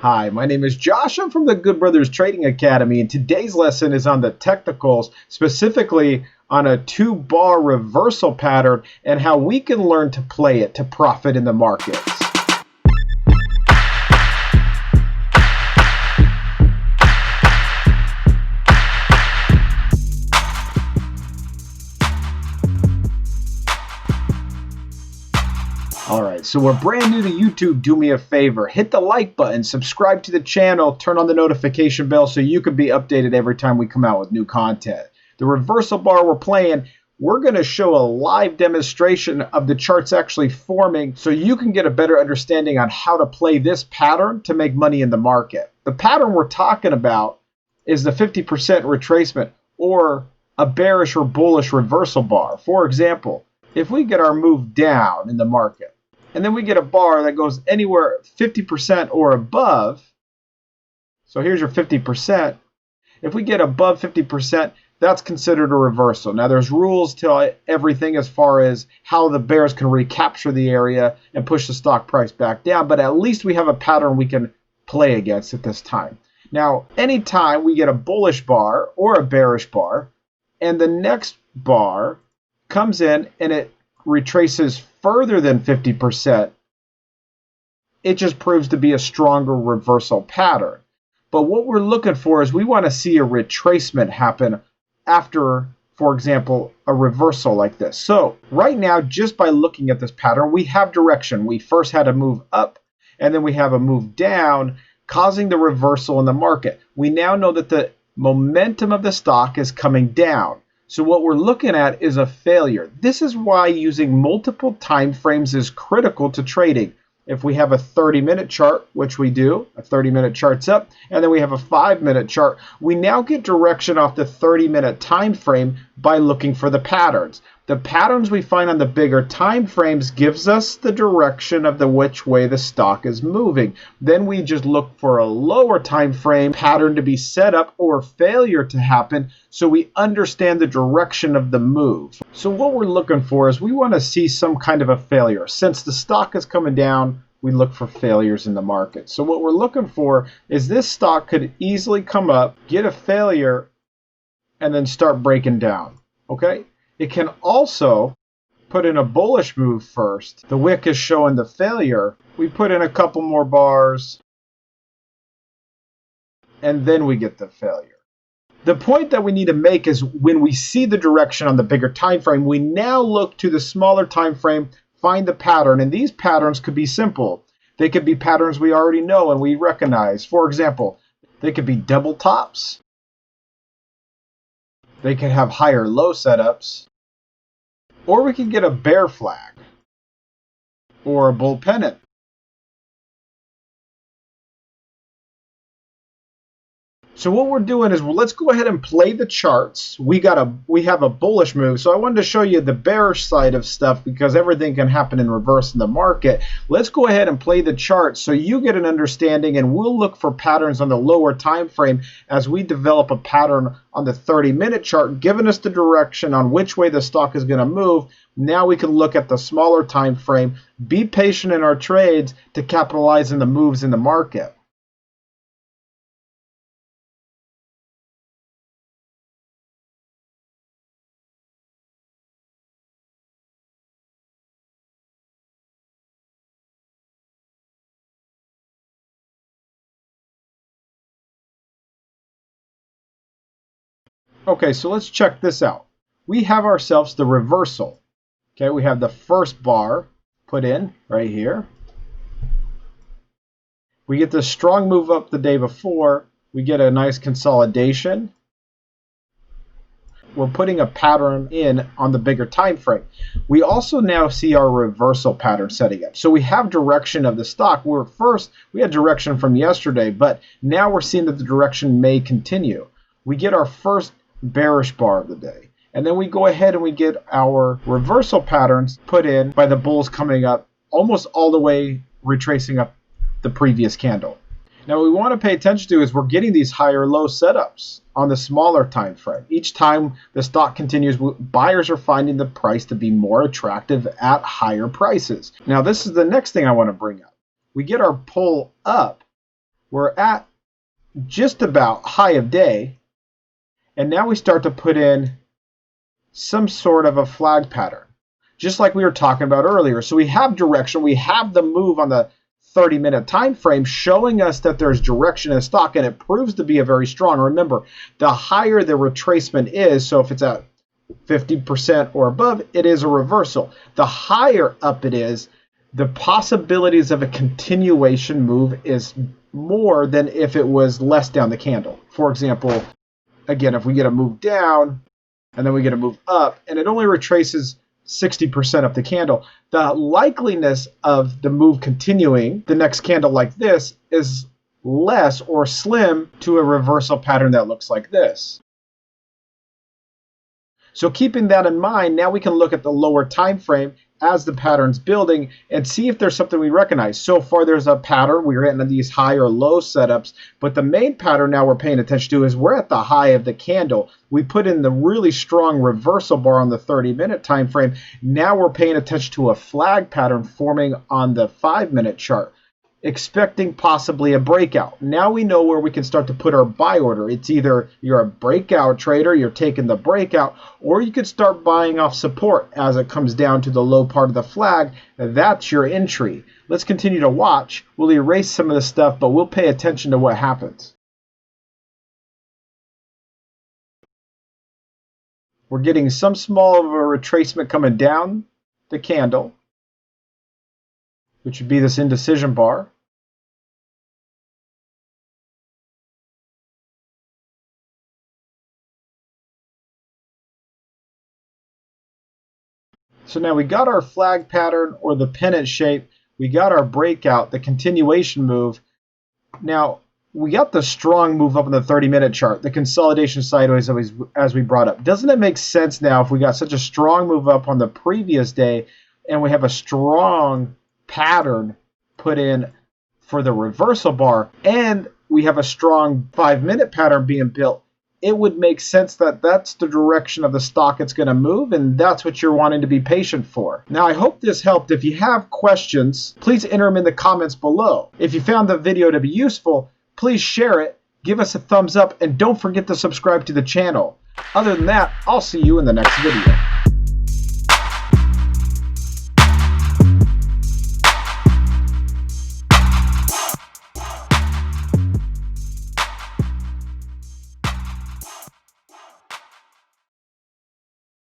Hi, my name is Josh. I'm from the Good Brothers Trading Academy, and today's lesson is on the technicals, specifically on a 2-bar reversal pattern and how we can learn to play it to profit in the markets. Alright, so we're brand new to YouTube. Do me a favor, hit the like button, subscribe to the channel, turn on the notification bell so you can be updated every time we come out with new content. The reversal bar we're playing, we're going to show a live demonstration of the charts actually forming so you can get a better understanding on how to play this pattern to make money in the market. The pattern we're talking about is the 50% retracement or a bearish or bullish reversal bar. For example, if we get our move down in the market, and then we get a bar that goes anywhere 50% or above. So here's your 50%. If we get above 50%, that's considered a reversal. Now there's rules to everything as far as how the bears can recapture the area and push the stock price back down, but at least we have a pattern we can play against at this time. Now, anytime we get a bullish bar or a bearish bar, and the next bar comes in and it retraces further than 50%, it just proves to be a stronger reversal pattern. But what we're looking for is we want to see a retracement happen after, for example, a reversal like this. So right now, just by looking at this pattern, we have direction. We first had a move up, and then we have a move down, causing the reversal in the market. We now know that the momentum of the stock is coming down. So what we're looking at is a failure. This is why using multiple time frames is critical to trading. If we have a 30-minute chart, which we do, a 30-minute chart's up, and then we have a 5-minute chart, we now get direction off the 30-minute time frame by looking for the patterns. The patterns we find on the bigger time frames gives us the direction of which way the stock is moving. Then we just look for a lower time frame pattern to be set up or failure to happen so we understand the direction of the move. So what we're looking for is we want to see some kind of a failure. Since the stock is coming down, we look for failures in the market. So what we're looking for is this stock could easily come up, get a failure, and then start breaking down. Okay? It can also put in a bullish move first. The wick is showing the failure. We put in a couple more bars, and then we get the failure. The point that we need to make is when we see the direction on the bigger time frame, we now look to the smaller time frame, find the pattern, and these patterns could be simple. They could be patterns we already know and we recognize. For example, they could be double tops. They could have higher low setups, or we could get a bear flag or a bull pennant. So what we're doing is, let's go ahead and play the charts. We have a bullish move, so I wanted to show you the bearish side of stuff because everything can happen in reverse in the market. Let's go ahead and play the charts so you get an understanding, and we'll look for patterns on the lower time frame as we develop a pattern on the 30-minute chart, giving us the direction on which way the stock is going to move. Now we can look at the smaller time frame, be patient in our trades to capitalize on the moves in the market. Okay, so let's check this out. We have ourselves the reversal. Okay, we have the first bar put in right here. We get the strong move up the day before. We get a nice consolidation. We're putting a pattern in on the bigger time frame. We also now see our reversal pattern setting up. So we have direction of the stock. We had direction from yesterday, but now we're seeing that the direction may continue. We get our first bearish bar of the day, and then we go ahead and we get our reversal patterns put in by the bulls coming up almost all the way retracing up the previous candle. Now what we want to pay attention to is we're getting these higher low setups on the smaller time frame. Each time the stock continues, buyers are finding the price to be more attractive at higher prices. Now this is the next thing I want to bring up. We get our pull up We're at just about high of day, and now we start to put in some sort of a flag pattern, just like we were talking about earlier. So we have direction, we have the move on the 30-minute time frame showing us that there's direction in stock, and it proves to be a very strong. Remember, the higher the retracement is, so if it's at 50% or above, it is a reversal. The higher up it is, the possibilities of a continuation move is more than if it was less down the candle. For example, again, if we get a move down and then we get a move up and it only retraces 60% up the candle, the likeliness of the move continuing the next candle like this is less or slim to a reversal pattern that looks like this. So keeping that in mind, now we can look at the lower time frame as the pattern's building and see if there's something we recognize. So far there's a pattern, we're into these high or low setups, but the main pattern now we're paying attention to is we're at the high of the candle. We put in the really strong reversal bar on the 30-minute time frame. Now we're paying attention to a flag pattern forming on the 5-minute chart, expecting possibly a breakout. Now we know where we can start to put our buy order. It's either you're a breakout trader, you're taking the breakout, or you could start buying off support as it comes down to the low part of the flag. That's your entry. Let's continue to watch. We'll erase some of the stuff, but we'll pay attention to what happens. We're getting some small of a retracement coming down the candle, which would be this indecision bar. So now we got our flag pattern or the pennant shape, we got our breakout, the continuation move. Now we got the strong move up on the 30-minute chart, the consolidation sideways as we brought up. Doesn't it make sense now if we got such a strong move up on the previous day and we have a strong pattern put in for the reversal bar and we have a strong 5-minute pattern being built, it would make sense that that's the direction of the stock it's going to move, and that's what you're wanting to be patient for. Now, I hope this helped. If you have questions, please enter them in the comments below. If you found the video to be useful, please share it, give us a thumbs up, and don't forget to subscribe to the channel. Other than that, I'll see you in the next video.